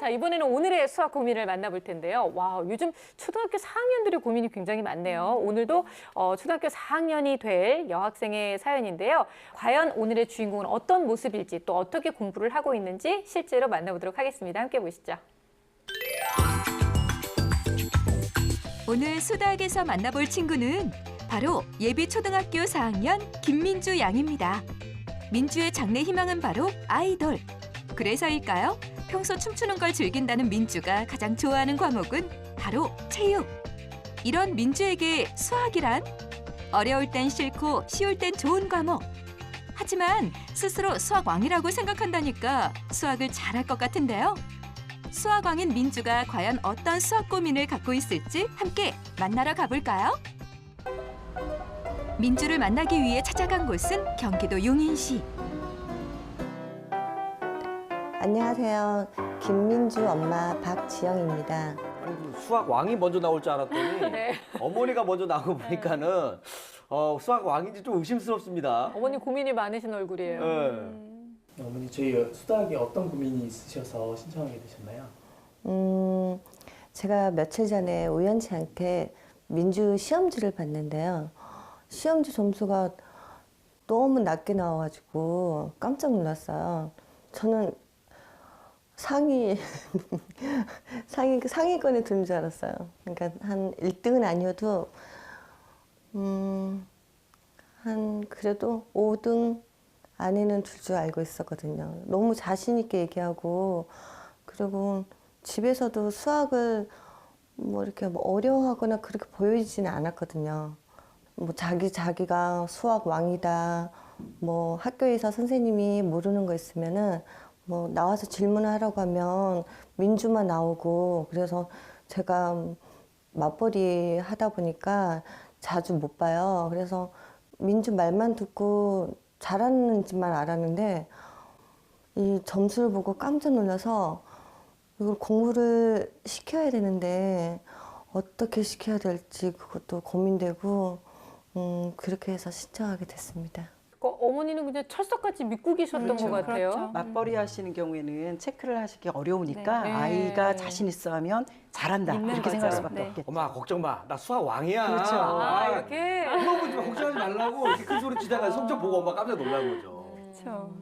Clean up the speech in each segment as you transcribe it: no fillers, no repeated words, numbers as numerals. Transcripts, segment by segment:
자, 이번에는 오늘의 수학 고민을 만나볼 텐데요. 와, 요즘 초등학교 4학년들의 고민이 굉장히 많네요. 오늘도 초등학교 4학년이 될 여학생의 사연인데요. 과연 오늘의 주인공은 어떤 모습일지 또 어떻게 공부를 하고 있는지 실제로 만나보도록 하겠습니다. 함께 보시죠. 오늘 수다학에서 만나볼 친구는 바로 예비 초등학교 4학년 김민주 양입니다. 민주의 장래 희망은 바로 아이돌. 그래서일까요? 평소 춤추는 걸 즐긴다는 민주가 가장 좋아하는 과목은 바로 체육. 이런 민주에게 수학이란? 어려울 땐 싫고 쉬울 땐 좋은 과목. 하지만 스스로 수학왕이라고 생각한다니까 수학을 잘할 것 같은데요. 수학왕인 민주가 과연 어떤 수학 고민을 갖고 있을지 함께 만나러 가볼까요? 민주를 만나기 위해 찾아간 곳은 경기도 용인시. 안녕하세요. 김민주 엄마 박지영입니다. 아니, 그 수학 왕이 먼저 나올 줄 알았더니 네. 어머니가 먼저 나오고 보니까는 수학 왕인지 좀 의심스럽습니다. 어머니 고민이 많으신 얼굴이에요. 네. 어머니 저희 수학에 어떤 고민이 있으셔서 신청하게 되셨나요? 제가 며칠 전에 우연치 않게 민주 시험지를 봤는데요. 시험지 점수가 너무 낮게 나와가지고 깜짝 놀랐어요. 저는 상위권에 드는 줄 알았어요. 그러니까 한 1등은 아니어도 한 그래도 5등 안에는 들 줄 알고 있었거든요. 너무 자신 있게 얘기하고, 그리고 집에서도 수학을 뭐 이렇게 뭐 어려워하거나 그렇게 보여지지는 않았거든요. 뭐 자기가 수학 왕이다, 뭐 학교에서 선생님이 모르는 거 있으면은 뭐 나와서 질문하라고 하면 민주만 나오고, 그래서 제가 맞벌이 하다 보니까 자주 못 봐요. 그래서 민주 말만 듣고 잘하는지만 알았는데 이 점수를 보고 깜짝 놀라서 이걸 공부를 시켜야 되는데 어떻게 시켜야 될지 그것도 고민되고 그렇게 해서 신청하게 됐습니다. 어머니는 그냥 철석같이 믿고 계셨던 그렇죠. 것 같아요. 그렇죠. 맞벌이 하시는 경우에는 체크를 하시기 어려우니까 네. 아이가 자신 있어 하면 잘한다 믿는 이렇게 생각할 거죠. 수밖에 네. 없겠죠. 엄마 걱정 마. 나 수학 왕이야. 그렇죠. 아, 이렇게. 물어보지 마. 걱정하지 말라고 이렇게 큰 소리 치다가 성적 보고 엄마 깜짝 놀란 거죠. 그렇죠.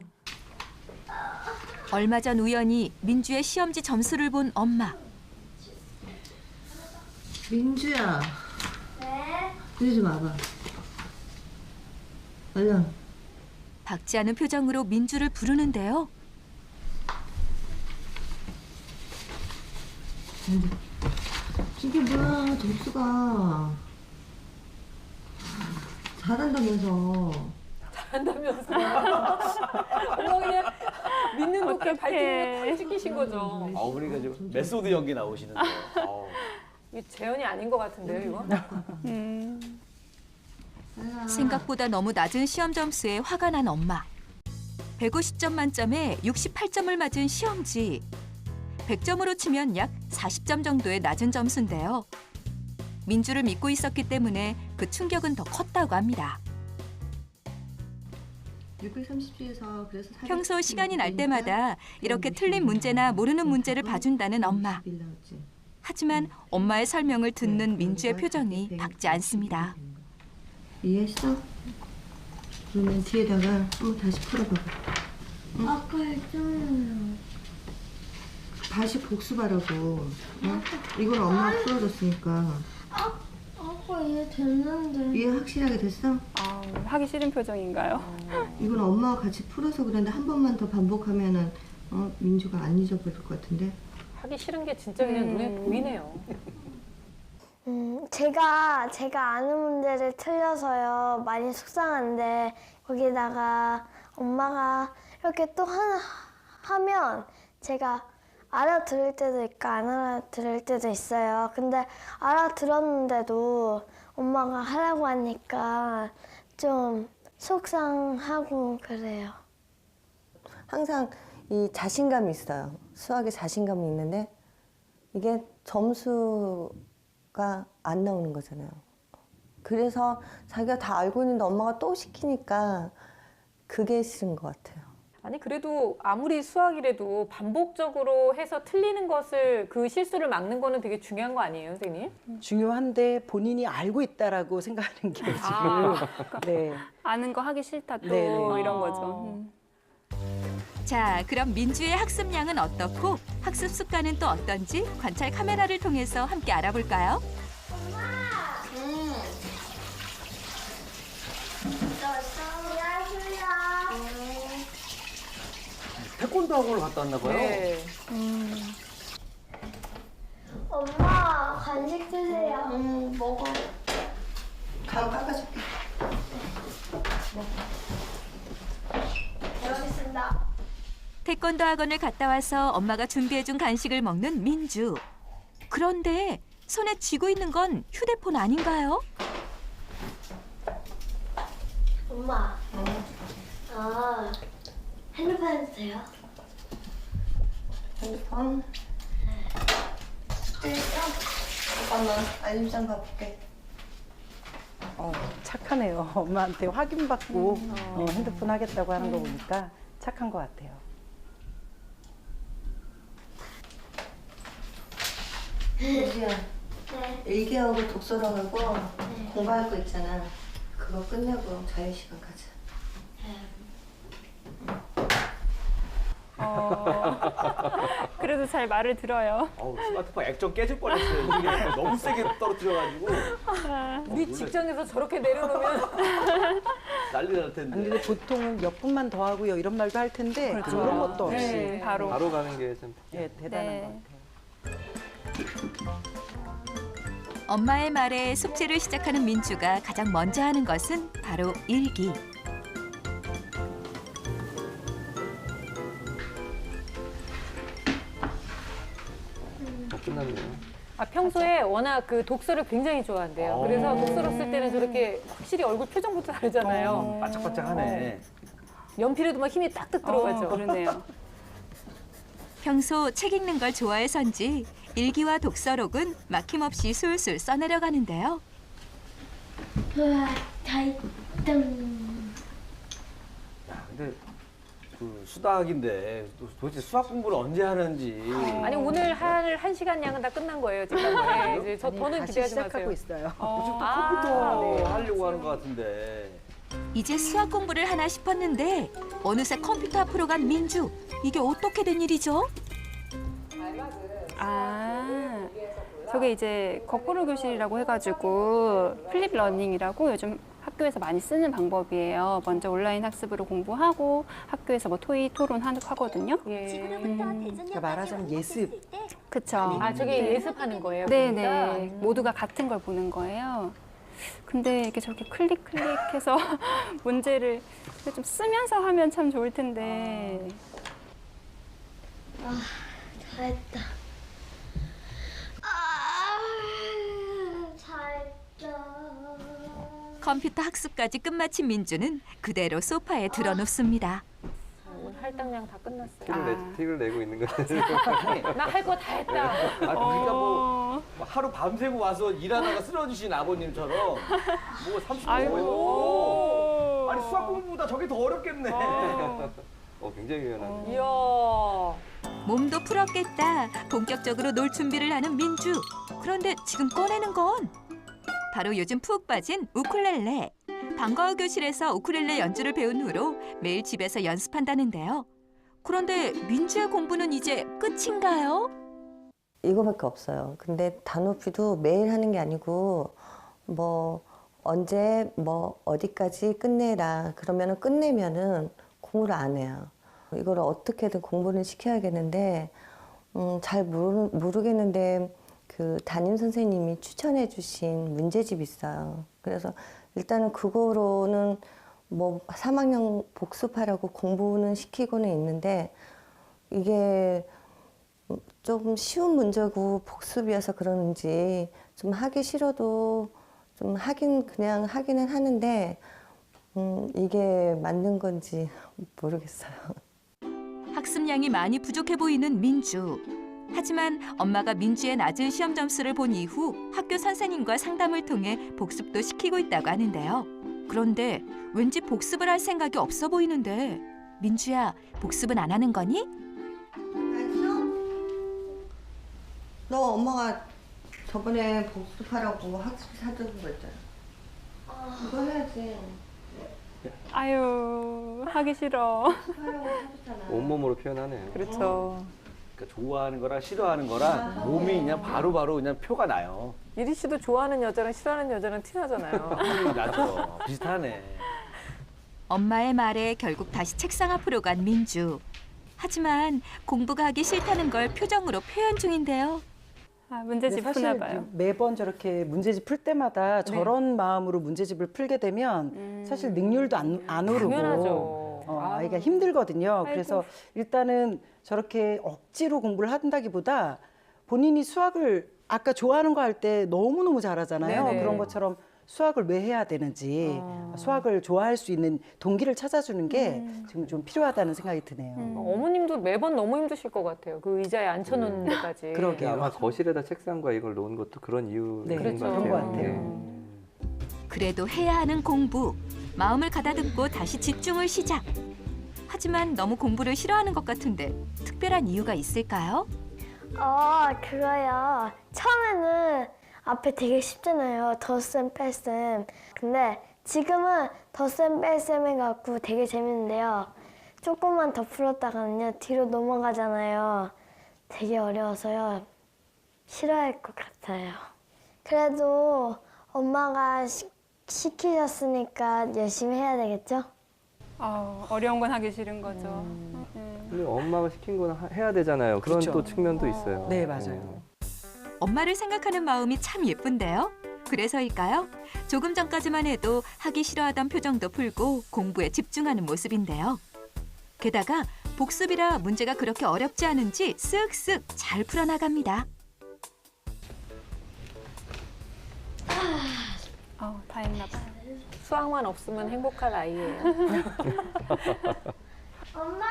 얼마 전 우연히 민주의 시험지 점수를 본 엄마. 민주야. 네? 이리 좀 와봐. 얼른. 박지 않은 표정으로 민주를 부르는데요. 이게 뭐야, 점수가. 잘한다면서. 한다면서. 엄마 그냥 믿는 독해 발등에 탁 찍히신 거죠. 어머니가 지금 메소드 연기 나오시는데. 이 재현이 아닌 것 같은데요, 이거? 생각보다 너무 낮은 시험 점수에 화가 난 엄마. 150점 만점에 68점을 맞은 시험지. 100점으로 치면 약 40점 정도의 낮은 점수인데요. 민주를 믿고 있었기 때문에 그 충격은 더 컸다고 합니다. 630주에서 그래서 평소 시간이 날 때마다 이렇게 틀린 문제나 모르는 문제를 봐준다는 엄마. 하지만 엄마의 설명을 듣는 민주의 표정이 밝지 않습니다. 이해했어? 그러면 뒤에다가 한번 다시 풀어봐봐. 응? 아까 했잖아요. 다시 복습하라고. 응? 이건 엄마가 풀어줬으니까. 아까 이해됐는데. 이해 확실하게 됐어? 하기 싫은 표정인가요? 이건 엄마가 같이 풀어서 그런데 한 번만 더 반복하면은 민주가 안 잊어버릴 것 같은데. 하기 싫은 게 진짜 그냥 눈에 보이네요. 제가 아는 문제를 틀려서요. 많이 속상한데, 거기다가 엄마가 이렇게 또 하나 하면 제가 알아들을 때도 있고 안 알아들을 때도 있어요. 근데 알아들었는데도 엄마가 하라고 하니까 좀 속상하고 그래요. 항상 이 자신감이 있어요. 수학에 자신감이 있는데 이게 점수가 안 나오는 거잖아요. 그래서 자기가 다 알고 있는데 엄마가 또 시키니까 그게 싫은 것 같아요. 아니 그래도 아무리 수학이라도 반복적으로 해서 틀리는 것을 그 실수를 막는 거는 되게 중요한 거 아니에요, 선생님? 중요한데 본인이 알고 있다라고 생각하는 게 지금. 아. 네. 아는 거 하기 싫다 또 네네. 이런 아. 거죠. 자, 그럼 민주의 학습량은 어떻고 학습 습관은 또 어떤지 관찰 카메라를 통해서 함께 알아볼까요? 태권도 학원을 갔다 왔나 봐요. 네. 엄마 간식 주세요. 먹어. 가루 깎아줄게. 여기 있습니다. 태권도 학원을 갔다 와서 엄마가 준비해준 간식을 먹는 민주. 그런데 손에 쥐고 있는 건 휴대폰 아닌가요? 엄마. 아, 핸드폰 해도 돼요? 핸드폰. 잠깐만, 알림장 가볼게. 착하네요. 엄마한테 확인받고 핸드폰 하겠다고 하는 거 보니까 착한 것 같아요. 민주야, 네. 일기하고 독서랑하고 공부할 거 있잖아. 그거 끝내고 자유시간 가자. 그래도 잘 말을 들어요. 스마트폰 액정 깨질 뻔했어요. 이게 너무 세게 떨어뜨려가지고 우리 직장에서 저렇게 내려놓으면 난리 날 아니, 텐데. 근데 보통은 몇 분만 더 하고요 이런 말도 할 텐데 그렇죠. 그런 것도 없이 네, 바로. 바로 가는 게 참. 예, 대단한 네. 것 같아요. 엄마의 말에 숙제를 시작하는 민주가 가장 먼저 하는 것은 바로 일기. 끝났네요. 평소에 워낙 그 독서를 굉장히 좋아한대요. 그래서 독서를 쓸 때는 저렇게 확실히 얼굴 표정부터 다르잖아요. 바짝바짝하네. 연필에도 막 힘이 딱딱 들어가죠. 그러네요. 평소 책 읽는 걸 좋아해서인지 일기와 독서록은 막힘없이 술술 써내려가는데요. 우와, 다 있다. 야, 근데 그 수학인데 도대체 수학 공부를 언제 하는지. 아니 오늘 할 1시간 양은 다 끝난 거예요 지금. 네, 이제 저 아니, 더는 다시 기대하지 시작하고 마세요. 있어요. 컴퓨터 하려고 하는 것 같은데. 이제 수학 공부를 하나 싶었는데 어느새 컴퓨터 앞으로 간 민주. 이게 어떻게 된 일이죠? 아, 저게 이제 거꾸로 교실이라고 해가지고 플립 러닝이라고 요즘 학교에서 많이 쓰는 방법이에요. 먼저 온라인 학습으로 공부하고 학교에서 뭐 토의, 토론 하거든요. 예. 그러니까 말하자면 예습. 그쵸. 저게 예습하는 거예요. 네네. 그러니까? 모두가 같은 걸 보는 거예요. 근데 이렇게 저렇게 클릭해서 문제를 좀 쓰면서 하면 참 좋을 텐데. 다 했다. 잘했다. 컴퓨터 학습까지 끝마친 민주는 그대로 소파에 드러눕습니다. 오늘 할당량 다 끝났어요. 티를 내고 있는 거예요. 나 할 거 다 했다. 그러니까 뭐 하루 밤새고 와서 일하다가 쓰러지신 아버님처럼 뭐 30분 아이고. 아니 수학 공부보다 저게 더 어렵겠네. 굉장히 유연하네. 이야. 몸도 풀었겠다. 본격적으로 놀 준비를 하는 민주. 그런데 지금 꺼내는 건 바로 요즘 푹 빠진 우쿨렐레. 방과후 교실에서 우쿨렐레 연주를 배운 후로 매일 집에서 연습한다는데요. 그런데 민주의 공부는 이제 끝인가요? 이거밖에 없어요. 근데 단호피도 매일 하는 게 아니고 뭐 언제 뭐 어디까지 끝내라 그러면은 끝내면은 공부를 안 해요. 이걸 어떻게든 공부를 시켜야겠는데 잘 모르겠는데 그 담임 선생님이 추천해 주신 문제집이 있어요. 그래서 일단은 그거로는 뭐 3학년 복습하라고 공부는 시키고는 있는데 이게 좀 쉬운 문제고 복습이어서 그러는지 좀 하기 싫어도 좀 그냥 하기는 하는데 이게 맞는 건지 모르겠어요. 학습량이 많이 부족해 보이는 민주. 하지만 엄마가 민주의 낮은 시험 점수를 본 이후 학교 선생님과 상담을 통해 복습도 시키고 있다고 하는데요. 그런데 왠지 복습을 할 생각이 없어 보이는데 민주야, 복습은 안 하는 거니? 알았어? 너 엄마가 저번에 복습하라고 학습 사준 거 있잖아. 그거 해야지. 아유, 하기 싫어. 하라고 사줬잖아. 온몸으로 표현하네요. 그렇죠. 그러니까 좋아하는 거랑 싫어하는 거랑 몸이 그냥 바로바로 그냥 표가 나요. 이리 씨도 좋아하는 여자랑 싫어하는 여자랑 티나잖아요. 나도 비슷하네. 엄마의 말에 결국 다시 책상 앞으로 간 민주. 하지만 공부가 하기 싫다는 걸 표정으로 표현 중인데요. 아, 근데 문제집 사실 푸나 봐요. 매번 저렇게 문제집 풀 때마다 저런 마음으로 문제집을 풀게 되면 사실 능률도 안 오르고 당연하죠. 아이가 힘들거든요. 그래서 일단은 저렇게 억지로 공부를 한다기보다 본인이 수학을 아까 좋아하는 거 할 때 너무너무 잘하잖아요. 네네. 그런 것처럼 수학을 왜 해야 되는지 수학을 좋아할 수 있는 동기를 찾아주는 게 지금 좀 필요하다는 생각이 드네요. 어머님도 매번 너무 힘드실 것 같아요. 그 의자에 앉혀놓는 데까지. 그러게요. 아마 거실에다 책상과 이걸 놓은 것도 그런 이유인 네, 것 그렇죠. 같아요. 그런 것 같아요. 네. 그래도 해야 하는 공부. 마음을 가다듬고 다시 집중을 시작. 하지만 너무 공부를 싫어하는 것 같은데 특별한 이유가 있을까요? 그거요. 처음에는 앞에 되게 쉽잖아요. 덧셈, 뺄셈. 근데 지금은 덧셈, 뺄셈 해갖고 되게 재밌는데요. 조금만 더 풀었다가는요, 뒤로 넘어가잖아요. 되게 어려워서요. 싫어할 것 같아요. 그래도 엄마가 시키셨으니까 열심히 해야 되겠죠? 어려운 건 하기 싫은 거죠. 근데 엄마가 시킨 건 해야 되잖아요. 그런 그렇죠. 또 측면도 있어요. 네, 맞아요. 엄마를 생각하는 마음이 참 예쁜데요. 그래서일까요? 조금 전까지만 해도 하기 싫어하던 표정도 풀고 공부에 집중하는 모습인데요. 게다가 복습이라 문제가 그렇게 어렵지 않은지 쓱쓱 잘 풀어나갑니다. 다 했나 봐요. 수학만 없으면 행복할 아이예요. 엄마!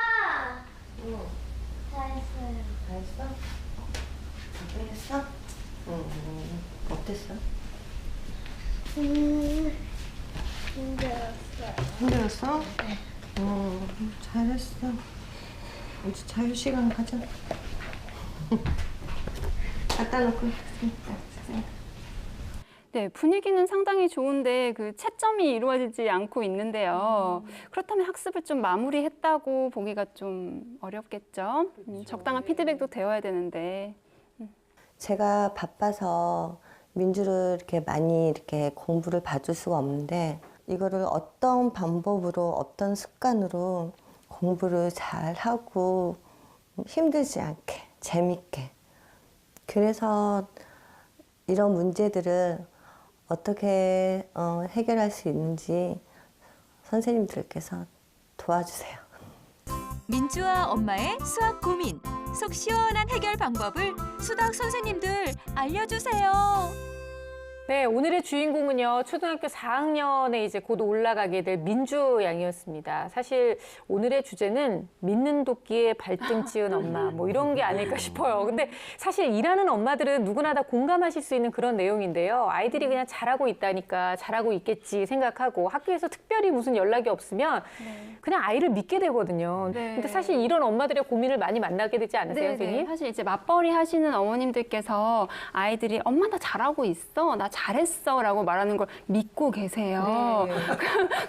다 했어요. 다 했어? 다 했어? 어땠어? 힘들었어요. 힘들었어? 잘했어. 이제 자유시간 가자. 갖다 놓고 있습니다. 네, 분위기는 상당히 좋은데 그 채점이 이루어지지 않고 있는데요. 그렇다면 학습을 좀 마무리했다고 보기가 좀 어렵겠죠. 적당한 피드백도 되어야 되는데. 제가 바빠서 민주를 이렇게 많이 이렇게 공부를 봐줄 수가 없는데 이거를 어떤 방법으로 어떤 습관으로 공부를 잘 하고 힘들지 않게 재밌게 그래서 이런 문제들을 어떻게 해결할 수 있는지 선생님들께서 도와주세요. 민주와 엄마의 수학 고민, 속 시원한 해결 방법을 수학 선생님들 알려주세요. 네, 오늘의 주인공은요, 초등학교 4학년에 이제 곧 올라가게 될 민주 양이었습니다. 사실 오늘의 주제는 믿는 도끼에 발등 찍은 엄마, 뭐 이런 게 아닐까 싶어요. 근데 사실 일하는 엄마들은 누구나 다 공감하실 수 있는 그런 내용인데요. 아이들이 그냥 잘하고 있다니까 잘하고 있겠지 생각하고 학교에서 특별히 무슨 연락이 없으면 그냥 아이를 믿게 되거든요. 네. 근데 사실 이런 엄마들의 고민을 많이 만나게 되지 않으세요, 선생님? 사실 이제 맞벌이 하시는 어머님들께서 아이들이 엄마 나 잘하고 있어, 나 잘했어라고 말하는 걸 믿고 계세요. 네.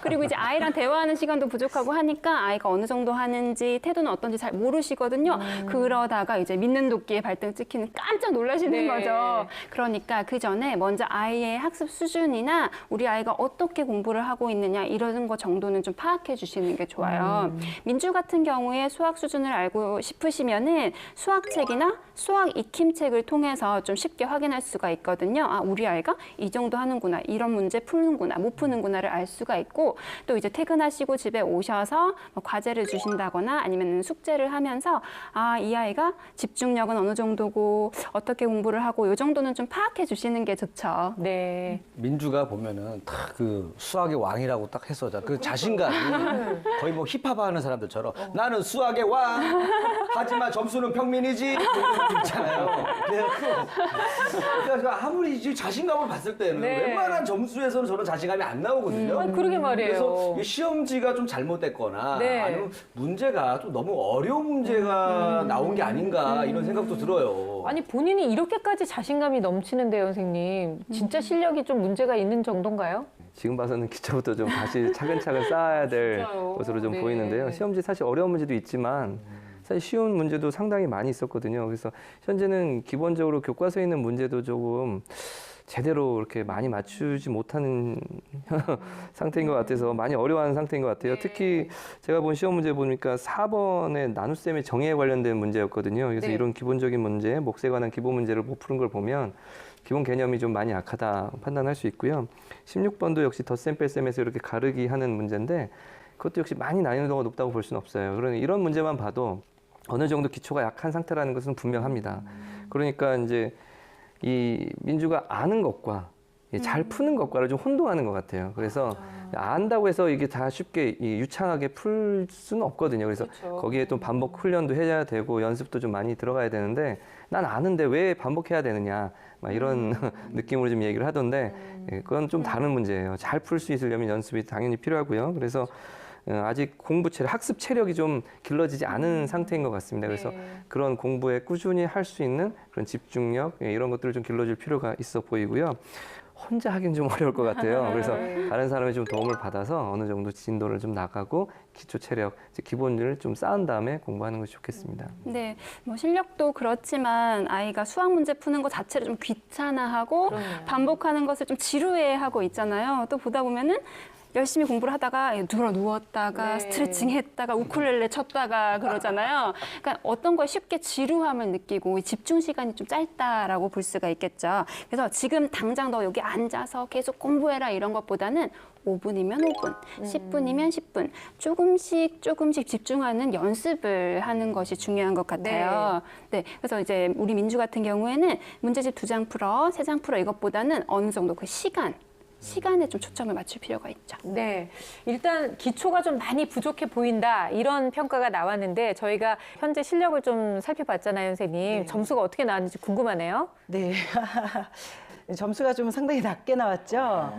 그리고 이제 아이랑 대화하는 시간도 부족하고 하니까 아이가 어느 정도 하는지 태도는 어떤지 잘 모르시거든요. 그러다가 이제 믿는 도끼에 발등 찍히는 깜짝 놀라시는 네. 거죠. 그러니까 그 전에 먼저 아이의 학습 수준이나 우리 아이가 어떻게 공부를 하고 있느냐 이런 거 정도는 좀 파악해 주시는 게 좋아요. 민주 같은 경우에 수학 수준을 알고 싶으시면은 수학책이나 수학 익힘책을 통해서 좀 쉽게 확인할 수가 있거든요. 아, 우리 아이가 이 정도 하는구나, 이런 문제 푸는구나, 못 푸는구나를 알 수가 있고 또 이제 퇴근하시고 집에 오셔서 뭐 과제를 주신다거나 아니면 숙제를 하면서 아, 이 아이가 집중력은 어느 정도고 어떻게 공부를 하고 이 정도는 좀 파악해 주시는 게 좋죠. 네. 민주가 보면은 딱 그 수학의 왕이라고 딱 해서 그 자신감이 거의 뭐 힙합 하는 사람들처럼 나는 수학의 왕 하지만 점수는 평민이지 이런 거 있잖아요. 그래서 그러니까 아무리 이제 자신감을 봤을 때는 네. 웬만한 점수에서는 저는 자신감이 안 나오거든요. 아니, 그러게 말이에요. 그래서 이 시험지가 좀 잘못됐거나 네. 아니면 문제가 좀 너무 어려운 문제가 나온 게 아닌가 이런 생각도 들어요. 아니 본인이 이렇게까지 자신감이 넘치는데요, 선생님. 진짜 실력이 좀 문제가 있는 정도인가요? 지금 봐서는 기초부터 좀 다시 차근차근 쌓아야 될 진짜요? 것으로 좀 네. 보이는데요. 시험지 사실 어려운 문제도 있지만 사실 쉬운 문제도 상당히 많이 있었거든요. 그래서 현재는 기본적으로 교과서에 있는 문제도 조금 제대로 이렇게 많이 맞추지 못하는 상태인 것 같아서 많이 어려워하는 상태인 것 같아요. 특히 제가 본 시험 문제 보니까 4번의 나눗셈의 정의에 관련된 문제였거든요. 그래서 네. 이런 기본적인 문제, 몫에 관한 기본 문제를 못 푸는 걸 보면 기본 개념이 좀 많이 약하다 판단할 수 있고요. 16번도 역시 덧셈 뺄셈에서 이렇게 가르기 하는 문제인데 그것도 역시 많이 난이도가 높다고 볼 수는 없어요. 그러니 이런 문제만 봐도 어느 정도 기초가 약한 상태라는 것은 분명합니다. 그러니까 이제 이 민주가 아는 것과 잘 푸는 것과를 좀 혼동하는 것 같아요. 그래서 안다고 해서 이게 다 쉽게 유창하게 풀 수는 없거든요. 그래서 그렇죠. 거기에 또 반복 훈련도 해야 되고 연습도 좀 많이 들어가야 되는데 난 아는데 왜 반복해야 되느냐 막 이런 느낌으로 좀 얘기를 하던데 그건 좀 다른 문제예요. 잘 풀 수 있으려면 연습이 당연히 필요하고요. 그래서 아직 공부 체력, 학습 체력이 좀 길러지지 않은 상태인 것 같습니다. 그래서 그런 공부에 꾸준히 할 수 있는 그런 집중력 이런 것들을 좀 길러줄 필요가 있어 보이고요. 혼자 하긴 좀 어려울 것 같아요. 그래서 다른 사람의 좀 도움을 받아서 어느 정도 진도를 좀 나가고 기초 체력, 기본을 좀 쌓은 다음에 공부하는 것이 좋겠습니다. 네, 뭐 실력도 그렇지만 아이가 수학 문제 푸는 것 자체를 좀 귀찮아하고 반복하는 것을 좀 지루해하고 있잖아요. 또 보다 보면은 열심히 공부를 하다가 누웠다가 네. 스트레칭 했다가 우쿨렐레 쳤다가 그러잖아요. 그러니까 어떤 거에 쉽게 지루함을 느끼고 집중 시간이 좀 짧다라고 볼 수가 있겠죠. 그래서 지금 당장 너 여기 앉아서 계속 공부해라 이런 것보다는 5분이면 5분, 10분이면 10분, 조금씩 집중하는 연습을 하는 것이 중요한 것 같아요. 네. 그래서 이제 우리 민주 같은 경우에는 문제집 2장 풀어, 3장 풀어 이것보다는 어느 정도 그 시간에 좀 초점을 맞출 필요가 있죠. 네, 일단 기초가 좀 많이 부족해 보인다 이런 평가가 나왔는데 저희가 현재 실력을 좀 살펴봤잖아요, 선생님. 점수가 어떻게 나왔는지 궁금하네요. 네. 점수가 좀 상당히 낮게 나왔죠.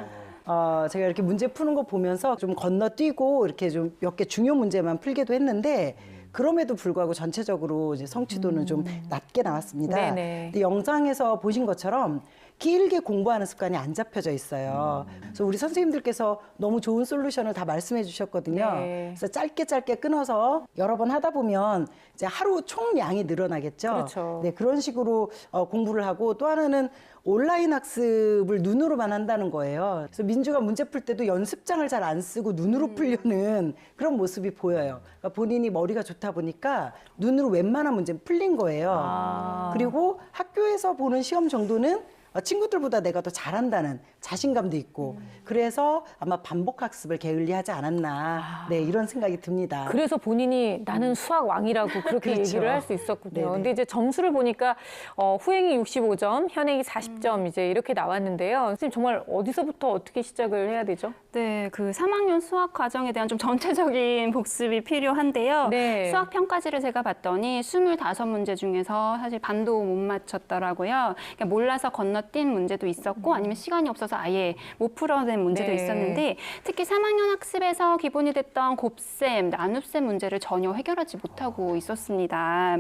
제가 이렇게 문제 푸는 거 보면서 좀 건너뛰고 이렇게 좀 몇 개 중요 문제만 풀기도 했는데 그럼에도 불구하고 전체적으로 이제 성취도는 좀 낮게 나왔습니다. 네네. 근데 영상에서 보신 것처럼 길게 공부하는 습관이 안 잡혀져 있어요. 그래서 우리 선생님들께서 너무 좋은 솔루션을 다 말씀해 주셨거든요. 네. 그래서 짧게 끊어서 여러 번 하다 보면 이제 하루 총량이 늘어나겠죠. 그렇죠. 네, 그런 식으로 공부를 하고 또 하나는 온라인 학습을 눈으로만 한다는 거예요. 그래서 민주가 문제 풀 때도 연습장을 잘 안 쓰고 눈으로 풀려는 그런 모습이 보여요. 그러니까 본인이 머리가 좋다 보니까 눈으로 웬만한 문제는 풀린 거예요. 그리고 학교에서 보는 시험 정도는 친구들보다 내가 더 잘한다는 자신감도 있고 그래서 아마 반복 학습을 게을리하지 않았나 네, 이런 생각이 듭니다. 그래서 본인이 나는 수학 왕이라고 그렇게 그렇죠. 얘기를 할 수 있었군요. 네네. 근데 이제 점수를 보니까 후행이 65점, 현행이 40점 이제 이렇게 나왔는데요. 선생님 정말 어디서부터 어떻게 시작을 해야 되죠? 네, 그 3학년 수학 과정에 대한 좀 전체적인 복습이 필요한데요. 네. 수학 평가지를 제가 봤더니 25문제 중에서 사실 반도 못 맞췄더라고요. 그러니까 몰라서 건너뛴 문제도 있었고 아니면 시간이 없어서 아예 못 풀어낸 문제도 네. 있었는데 특히 3학년 학습에서 기본이 됐던 곱셈, 나눗셈 문제를 전혀 해결하지 못하고 있었습니다.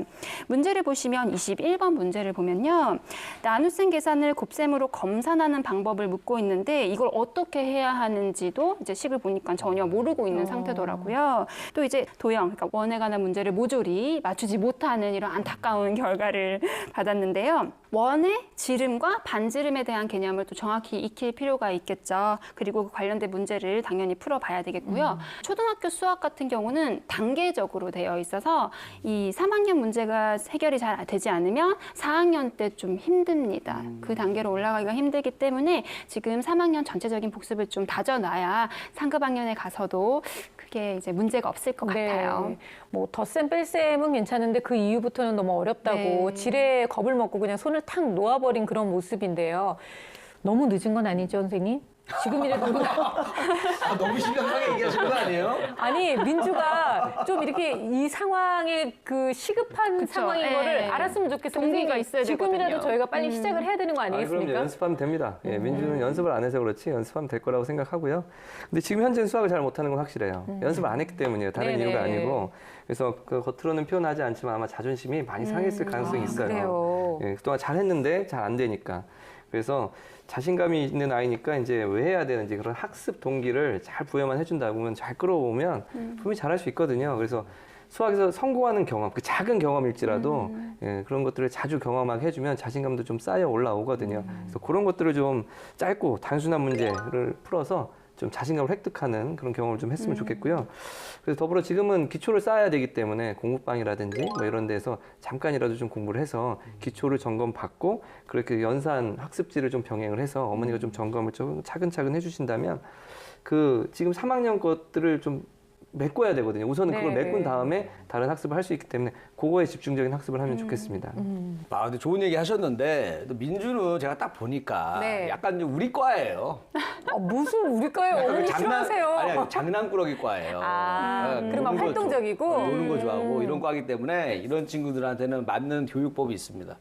문제를 보시면 21번 문제를 보면요. 나눗셈 계산을 곱셈으로 검산하는 방법을 묻고 있는데 이걸 어떻게 해야 하는지도 이제 식을 보니까 전혀 모르고 있는 상태더라고요. 또 이제 도형, 그러니까 원에 관한 문제를 모조리 맞추지 못하는 이런 안타까운 결과를 받았는데요. 원의 지름과 반지름에 대한 개념을 또 정확히 익힐 필요가 있겠죠. 그리고 그 관련된 문제를 당연히 풀어봐야 되겠고요. 초등학교 수학 같은 경우는 단계적으로 되어 있어서 이 3학년 문제가 해결이 잘 되지 않으면 4학년 때 좀 힘듭니다. 그 단계로 올라가기가 힘들기 때문에 지금 3학년 전체적인 복습을 좀 다져놔야 상급 학년에 가서도 그게 이제 문제가 없을 것 같아요. 뭐 덧셈 뺄셈은 괜찮은데 그 이후부터는 너무 어렵다고 네. 지레 겁을 먹고 그냥 손을 탁 놓아버린 그런 모습인데요. 너무 늦은 건 아니죠, 선생님? 지금이라도 너무 심각하게 얘기하시는 거 아니에요? 아니 민주가 민주가 좀 이렇게 이 상황에 그 시급한 그쵸. 상황인 예. 거를 알았으면 좋겠어요. 동기가 선생님이 있어야 지금이라도 되거든요. 저희가 빨리 시작을 해야 되는 거 그럼요. 아니겠습니까? 연습하면 됩니다. 예, 민주는 연습을 안 해서 그렇지 연습하면 될 거라고 생각하고요. 근데 지금 현재는 수학을 잘 못하는 건 확실해요. 연습을 안 했기 때문이에요. 다른 네네. 이유가 아니고. 그래서 그 겉으로는 표현하지 않지만 아마 자존심이 많이 상했을 가능성이 있어요. 그래요. 예, 그동안 잘했는데 잘 안 되니까. 그래서 자신감이 있는 아이니까 이제 왜 해야 되는지 그런 학습 동기를 잘 부여만 해준다 보면 잘 끌어오면 분명히 잘할 수 있거든요. 그래서 수학에서 성공하는 경험, 그 작은 경험일지라도 예, 그런 것들을 자주 경험하게 해주면 자신감도 좀 쌓여 올라오거든요. 그래서 그런 것들을 좀 짧고 단순한 문제를 풀어서 좀 자신감을 획득하는 그런 경험을 좀 했으면 좋겠고요. 그래서 더불어 지금은 기초를 쌓아야 되기 때문에 공부방이라든지 뭐 이런 데서 잠깐이라도 좀 공부를 해서 기초를 점검받고 그렇게 연산 학습지를 좀 병행을 해서 어머니가 좀 점검을 좀 차근차근 해주신다면 그 지금 3학년 것들을 좀 메꿔야 되거든요. 우선은 그걸 네. 메꾼 다음에 다른 학습을 할 수 있기 때문에 그거에 집중적인 학습을 하면 좋겠습니다. 아, 근데 좋은 얘기 하셨는데 또 민주는 제가 딱 보니까 네. 약간 좀 우리 과예요. 무슨 우리 거예요? 어머니 싫어하세요. 아니, 장난꾸러기 과예요. 그럼 막 노는 거 활동적이고? 노는 거 좋아하고 이런 과이기 때문에 이런 친구들한테는 맞는 교육법이 있습니다.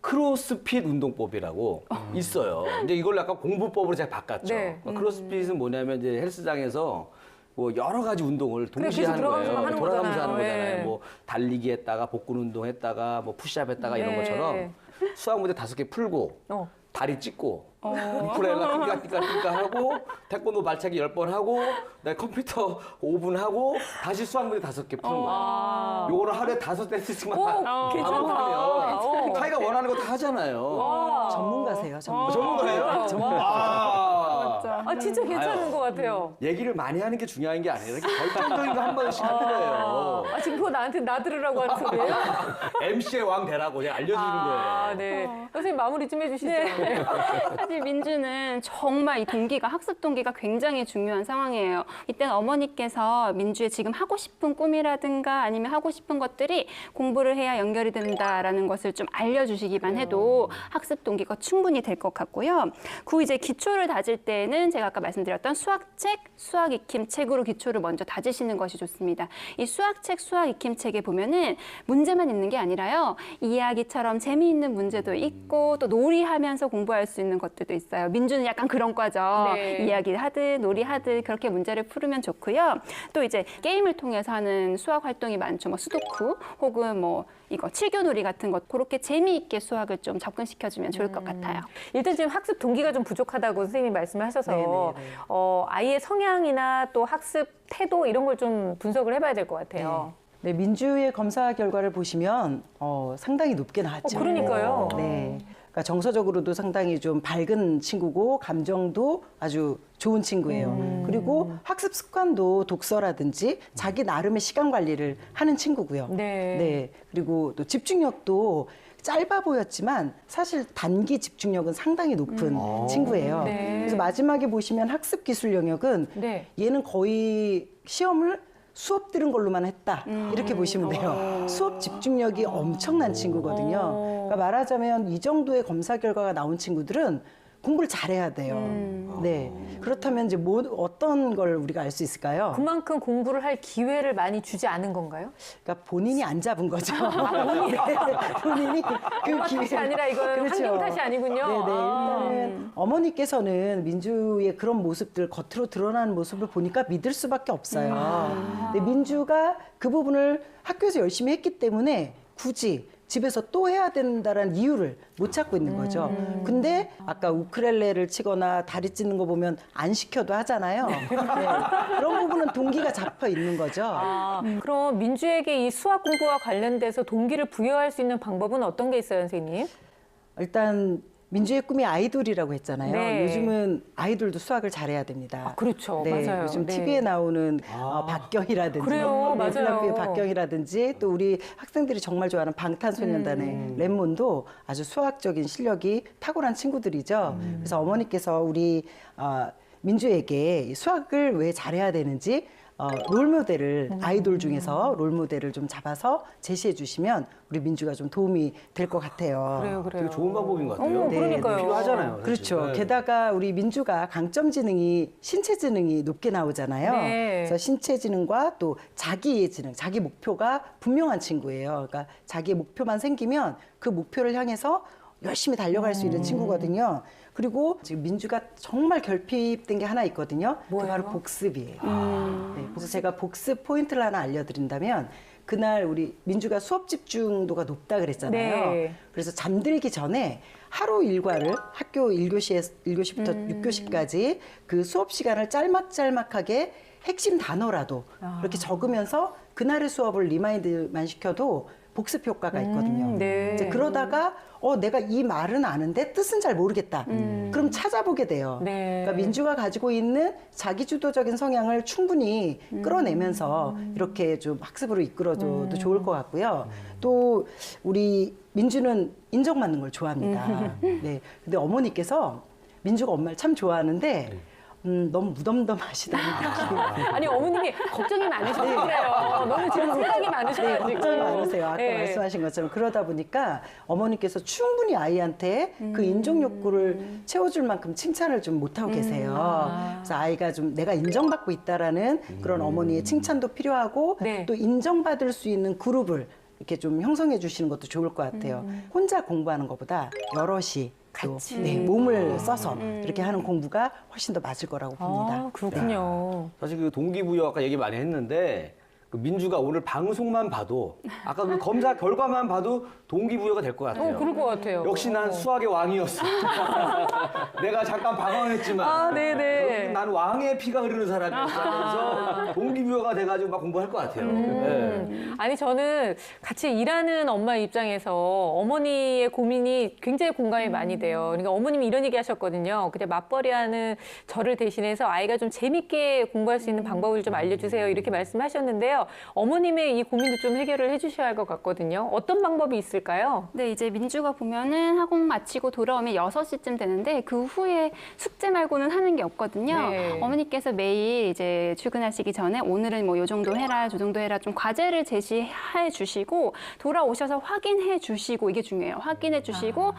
크로스핏 운동법이라고 있어요. 이제 이걸 약간 공부법으로 제가 바꿨죠. 네. 크로스핏은 뭐냐면 이제 헬스장에서 뭐 여러 가지 운동을 동시에 계속 하는 들어가면서 거예요. 하는 돌아가면서 거잖아요. 하는 거잖아요. 네. 뭐 달리기 했다가 복근 운동 했다가 뭐 푸시업 했다가 이런 네. 것처럼 수학 문제 5개 풀고 어. 다리 찢고 우쿨렐라 띵까띵까 하고 태권도 발차기 10번 하고 그다음에 컴퓨터 5분 하고 다시 수학 문제 5개 푸는 거예요. 요거를 하루에 5세트씩만 반복하면 타이가 원하는 거 다 하잖아요. 전문가세요, 전문가. 전문가예요? 아, 진짜 괜찮은 것 같아요. 얘기를 많이 하는 게 중요한 게 아니라 이렇게 결정적인 거 한 번씩 하는 거예요. 아, 지금 그거 나한테 나들으라고 하는 소리예요? MC의 왕 되라고 제가 알려주는 아, 거예요. 네. 선생님 마무리 좀 해주시죠. 사실 민주는 정말 이 동기가 학습 동기가 굉장히 중요한 상황이에요. 이때는 어머니께서 민주의 지금 하고 싶은 꿈이라든가 아니면 하고 싶은 것들이 공부를 해야 연결이 된다라는 것을 좀 알려주시기만 해도 학습 동기가 충분히 될 것 같고요. 그 이제 기초를 다질 때는 제가 아까 말씀드렸던 수학책, 수학 익힘 책으로 기초를 먼저 다지시는 것이 좋습니다. 이 수학책, 수학 익힘 책에 보면은 문제만 있는 게 아니라요. 이야기처럼 재미있는 문제도 있고 또 놀이하면서 공부할 수 있는 것들도 있어요. 민주는 약간 그런 과죠. 네. 이야기를 하듯 놀이하듯 그렇게 문제를 풀으면 좋고요. 또 이제 게임을 통해서 하는 수학 활동이 많죠. 뭐 수도쿠 혹은 뭐 이거 칠교놀이 같은 것 그렇게 재미있게 수학을 좀 접근시켜주면 좋을 것 같아요. 일단 지금 학습 동기가 좀 부족하다고 선생님이 말씀을 하셔서 아이의 성향이나 또 학습 태도 이런 걸 좀 분석을 해봐야 될 것 같아요. 네, 민주의 검사 결과를 보시면 상당히 높게 나왔죠. 그러니까요. 네. 그러니까 정서적으로도 상당히 좀 밝은 친구고 감정도 아주 좋은 친구예요. 그리고 학습 습관도 독서라든지 자기 나름의 시간 관리를 하는 친구고요. 네. 그리고 또 집중력도 짧아 보였지만 사실 단기 집중력은 상당히 높은 친구예요. 네. 그래서 마지막에 보시면 학습 기술 영역은 네. 얘는 거의 시험을 수업 들은 걸로만 했다. 이렇게 보시면 돼요. 수업 집중력이 엄청난 친구거든요. 그러니까 말하자면 이 정도의 검사 결과가 나온 친구들은 공부를 잘해야 돼요. 네. 그렇다면 이제 어떤 걸 우리가 알 수 있을까요? 그만큼 공부를 할 기회를 많이 주지 않은 건가요? 그러니까 본인이 안 잡은 거죠. 본인이 그 엄마 탓이 아니라 이거는 환경 탓이 아니군요. 네네. 일단은 어머니께서는 민주의 그런 모습들, 겉으로 드러나는 모습을 보니까 믿을 수밖에 없어요. 근데 민주가 그 부분을 학교에서 열심히 했기 때문에 굳이 집에서 또 해야 된다라는 이유를 못 찾고 있는 거죠. 근데 아까 우크렐레를 치거나 다리 찢는 거 보면 안 시켜도 하잖아요. 네. 그런 부분은 동기가 잡혀 있는 거죠. 그럼 민주에게 이 수학 공부와 관련돼서 동기를 부여할 수 있는 방법은 어떤 게 있어요, 선생님? 일단 민주의 꿈이 아이돌이라고 했잖아요. 네. 요즘은 아이돌도 수학을 잘해야 됩니다. 그렇죠. 네, 맞아요. 요즘 네. TV에 나오는 박경이라든지, 그래요, 맞아요. 플라피의 박경이라든지, 또 우리 학생들이 정말 좋아하는 방탄소년단의 랩몬도 아주 수학적인 실력이 탁월한 친구들이죠. 그래서 어머니께서 우리 민주에게 이 수학을 왜 잘해야 되는지 롤모델을 아이돌 중에서 롤모델을 좀 잡아서 제시해 주시면 우리 민주가 좀 도움이 될 것 같아요. 그래요. 되게 좋은 방법인 것 같아요. 네, 그러니까요. 필요하잖아요. 사실. 그렇죠. 네. 게다가 우리 민주가 강점 지능이 신체 지능이 높게 나오잖아요. 네. 그래서 신체 지능과 또 자기의 지능, 자기 목표가 분명한 친구예요. 그러니까 자기의 목표만 생기면 그 목표를 향해서 열심히 달려갈 수 있는 친구거든요. 그리고 지금 민주가 정말 결핍된 게 하나 있거든요. 그게 바로 복습이에요. 네, 그래서 제가 복습 포인트를 하나 알려드린다면 그날 우리 민주가 수업 집중도가 높다 그랬잖아요. 네. 그래서 잠들기 전에 하루 일과를 학교 1교시부터 6교시까지 그 수업 시간을 짤막짤막하게 핵심 단어라도 그렇게 적으면서 그날의 수업을 리마인드만 시켜도 복습 효과가 있거든요. 네. 이제 그러다가 내가 이 말은 아는데 뜻은 잘 모르겠다. 그럼 찾아보게 돼요. 네. 그러니까 민주가 가지고 있는 자기주도적인 성향을 충분히 끌어내면서 이렇게 좀 학습으로 이끌어줘도 좋을 것 같고요. 또 우리 민주는 인정받는 걸 좋아합니다. 네. 근데 어머니께서 민주가 엄마를 참 좋아하는데 너무 무덤덤하시다는 느낌이. 아니 어머님이 걱정이 많으셔서 그래요. 너무 지금 생각이 많으셔가지고. 걱정이 많으세요. 아까 네. 말씀하신 것처럼 그러다 보니까 어머니께서 충분히 아이한테 그 인정 욕구를 채워줄 만큼 칭찬을 좀 못하고 계세요. 그래서 아이가 좀 내가 인정받고 있다라는 그런 어머니의 칭찬도 필요하고 네. 또 인정받을 수 있는 그룹을 이렇게 좀 형성해 주시는 것도 좋을 것 같아요. 혼자 공부하는 것보다 여럿이 또 몸을 써서 이렇게 하는 공부가 훨씬 더 맞을 거라고 봅니다. 아, 그렇군요. 사실 그 동기부여 아까 얘기 많이 했는데 그 민주가 오늘 방송만 봐도 아까 그 검사 결과만 봐도 동기부여가 될 것 같아요. 그럴 것 같아요. 역시 난 수학의 왕이었어. 내가 잠깐 방황했지만 아, 네네. 난 왕의 피가 흐르는 사람이었다면서 동기부여가 돼가지고 막 공부할 것 같아요. 네. 아니 저는 같이 일하는 엄마 입장에서 어머니의 고민이 굉장히 공감이 많이 돼요. 그러니까 어머님이 이런 얘기 하셨거든요. 그냥 맞벌이하는 저를 대신해서 아이가 좀 재밌게 공부할 수 있는 방법을 좀 알려주세요. 이렇게 말씀하셨는데요. 어머님의 이 고민도 좀 해결을 해주셔야 할 것 같거든요. 어떤 방법이 있을까요? 네, 이제 민주가 보면은 학원 마치고 돌아오면 6시쯤 되는데 그 후에 숙제 말고는 하는 게 없거든요. 네. 어머니께서 매일 이제 출근하시기 전에 오늘은 뭐 요 정도 해라, 저 정도 해라 좀 과제를 제시해 주시고 돌아오셔서 확인해 주시고 이게 중요해요. 확인해 주시고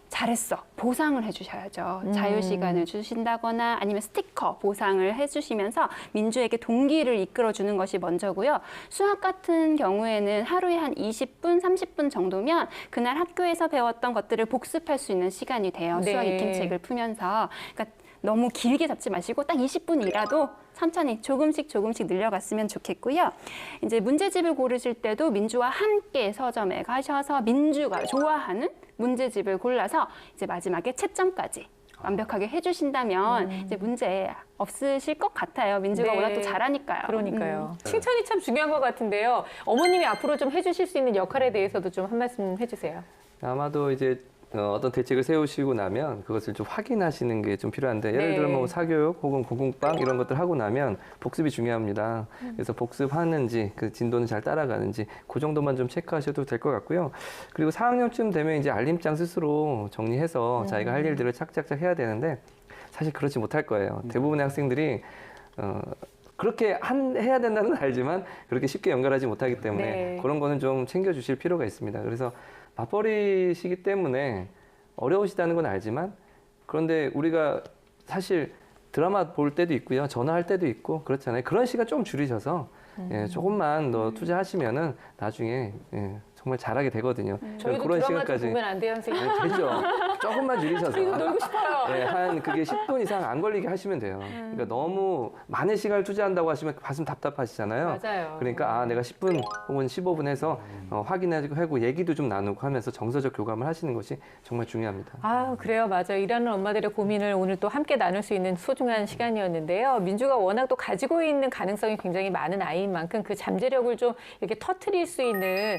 잘했어. 보상을 해주셔야죠. 자유 시간을 주신다거나 아니면 스티커 보상을 해주시면서 민주에게 동기를 이끌어주는 것이 먼저고요. 수학 같은 경우에는 하루에 한 20분, 30분 정도면 그날 학교에서 배웠던 것들을 복습할 수 있는 시간이 돼요. 네. 수학 익힘책을 풀면서. 그러니까 너무 길게 잡지 마시고 딱 20분이라도 천천히 조금씩 늘려갔으면 좋겠고요. 이제 문제집을 고르실 때도 민주와 함께 서점에 가셔서 민주가 좋아하는 문제집을 골라서 이제 마지막에 채점까지 완벽하게 해주신다면 이제 문제 없으실 것 같아요. 민주가 네. 워낙 또 잘하니까요. 그러니까요. 칭찬이 참 중요한 것 같은데요. 어머님이 앞으로 좀 해주실 수 있는 역할에 대해서도 좀 한 말씀 해주세요. 아마도 이제 어떤 대책을 세우시고 나면 그것을 좀 확인하시는 게 좀 필요한데 예를 네. 들면 뭐 사교육 혹은 공부방 이런 것들 하고 나면 복습이 중요합니다. 그래서 복습하는지 그 진도는 잘 따라가는지 그 정도만 좀 체크하셔도 될 것 같고요. 그리고 4학년쯤 되면 이제 알림장 스스로 정리해서 자기가 할 일들을 착착착 해야 되는데 사실 그렇지 못할 거예요. 대부분의 학생들이 그렇게 해야 된다는 건 알지만 그렇게 쉽게 연결하지 못하기 때문에 네. 그런 거는 좀 챙겨주실 필요가 있습니다. 그래서 맞벌이시기 때문에 어려우시다는 건 알지만 그런데 우리가 사실 드라마 볼 때도 있고요. 전화할 때도 있고 그렇잖아요. 그런 시간 좀 줄이셔서 조금만 더 투자하시면은 나중에 정말 잘하게 되거든요. 저희도 드라마 좀 보면 안 돼요, 선생님? 네, 되죠. 조금만 줄이셔서. 이거 놀고 싶어요. 네, 한 그게 10분 이상 안 걸리게 하시면 돼요. 그러니까 너무 많은 시간을 투자한다고 하시면 가슴 답답하시잖아요. 맞아요. 그러니까 내가 10분 혹은 15분 해서 확인하고 얘기도 좀 나누고 하면서 정서적 교감을 하시는 것이 정말 중요합니다. 아, 그래요. 맞아요. 일하는 엄마들의 고민을 오늘 또 함께 나눌 수 있는 소중한 시간이었는데요. 민주가 워낙 또 가지고 있는 가능성이 굉장히 많은 아이인 만큼 그 잠재력을 좀 이렇게 터트릴 수 있는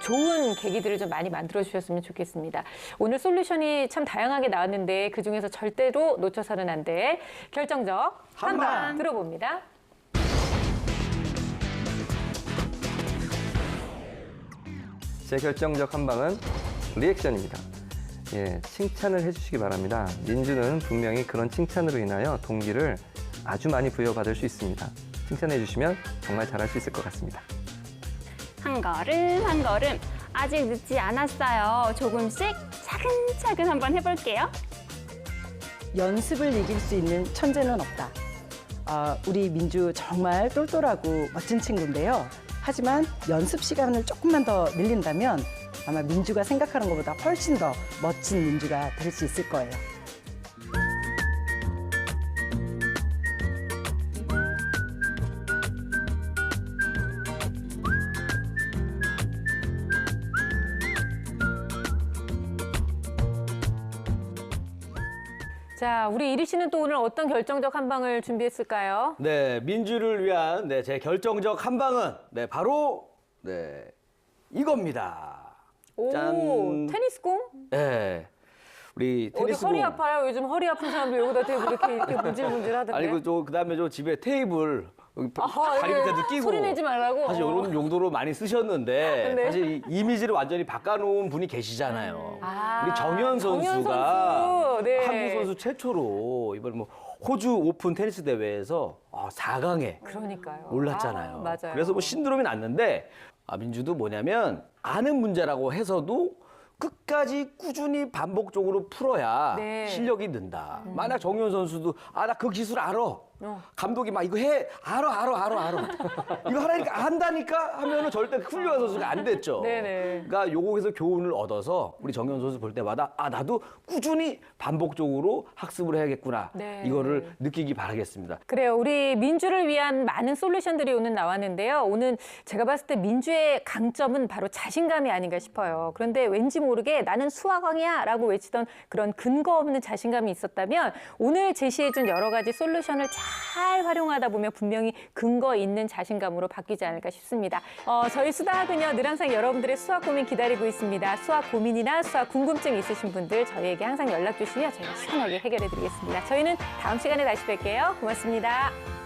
좋은 계기들을 좀 많이 만들어 주셨으면 좋겠습니다. 오늘 솔루션이 참 다양하게 나왔는데 그중에서 절대로 놓쳐서는 안 될 결정적 한방 들어봅니다. 제 결정적 한방은 리액션입니다. 예, 칭찬을 해주시기 바랍니다. 민주는 분명히 그런 칭찬으로 인하여 동기를 아주 많이 부여받을 수 있습니다. 칭찬해 주시면 정말 잘할 수 있을 것 같습니다. 한 걸음 한 걸음 아직 늦지 않았어요. 조금씩 차근차근 한번 해볼게요. 연습을 이길 수 있는 천재는 없다. 우리 민주 정말 똘똘하고 멋진 친구인데요. 하지만 연습 시간을 조금만 더 늘린다면 아마 민주가 생각하는 것보다 훨씬 더 멋진 민주가 될 수 있을 거예요. 자, 우리 이리 씨는 또 오늘 어떤 결정적 한 방을 준비했을까요? 네, 민주를 위한 제 결정적 한 방은 바로 이겁니다. 오, 짠. 테니스공? 네. 우리 어디 테니스 허리 아파요? 요즘 허리 아픈 사람들 여기다 대고 이렇게 문질문질 하던데. 아니고 그다음에 집에 테이블 여기 아하, 다리 예. 밑에도 끼고 소리 내지 말라고. 사실 이런 용도로 많이 쓰셨는데 네. 사실 이 이미지를 완전히 바꿔놓은 분이 계시잖아요. 아, 우리 정현 정현 선수가 선수. 네. 한국 선수 최초로 이번 호주 오픈 테니스 대회에서 4강에 그러니까요. 올랐잖아요. 맞아요. 그래서 신드롬이 났는데 민주도 뭐냐면 아는 문제라고 해서도 끝까지 꾸준히 반복적으로 풀어야 네. 실력이 는다. 만약 정현 선수도 나 그 기술 알아. 감독이 막 이거 해. 알아. 이거 하라니까 한다니까 하면은 절대 훌륭한 선수가 안 됐죠. 네네. 그러니까 요거에서 교훈을 얻어서 우리 정현 선수 볼 때마다 나도 꾸준히 반복적으로 학습을 해야겠구나. 네. 이거를 느끼기 바라겠습니다. 그래요. 우리 민주를 위한 많은 솔루션들이 오늘 나왔는데요. 오늘 제가 봤을 때 민주의 강점은 바로 자신감이 아닌가 싶어요. 그런데 왠지 모르게 나는 수학왕이야 라고 외치던 그런 근거 없는 자신감이 있었다면 오늘 제시해준 여러 가지 솔루션을 잘 활용하다 보면 분명히 근거 있는 자신감으로 바뀌지 않을까 싶습니다. 저희 수다 그녀 늘 항상 여러분들의 수학 고민 기다리고 있습니다. 수학 고민이나 수학 궁금증 있으신 분들 저희에게 항상 연락 주시면 저희가 시원하게 해결해 드리겠습니다. 저희는 다음 시간에 다시 뵐게요. 고맙습니다.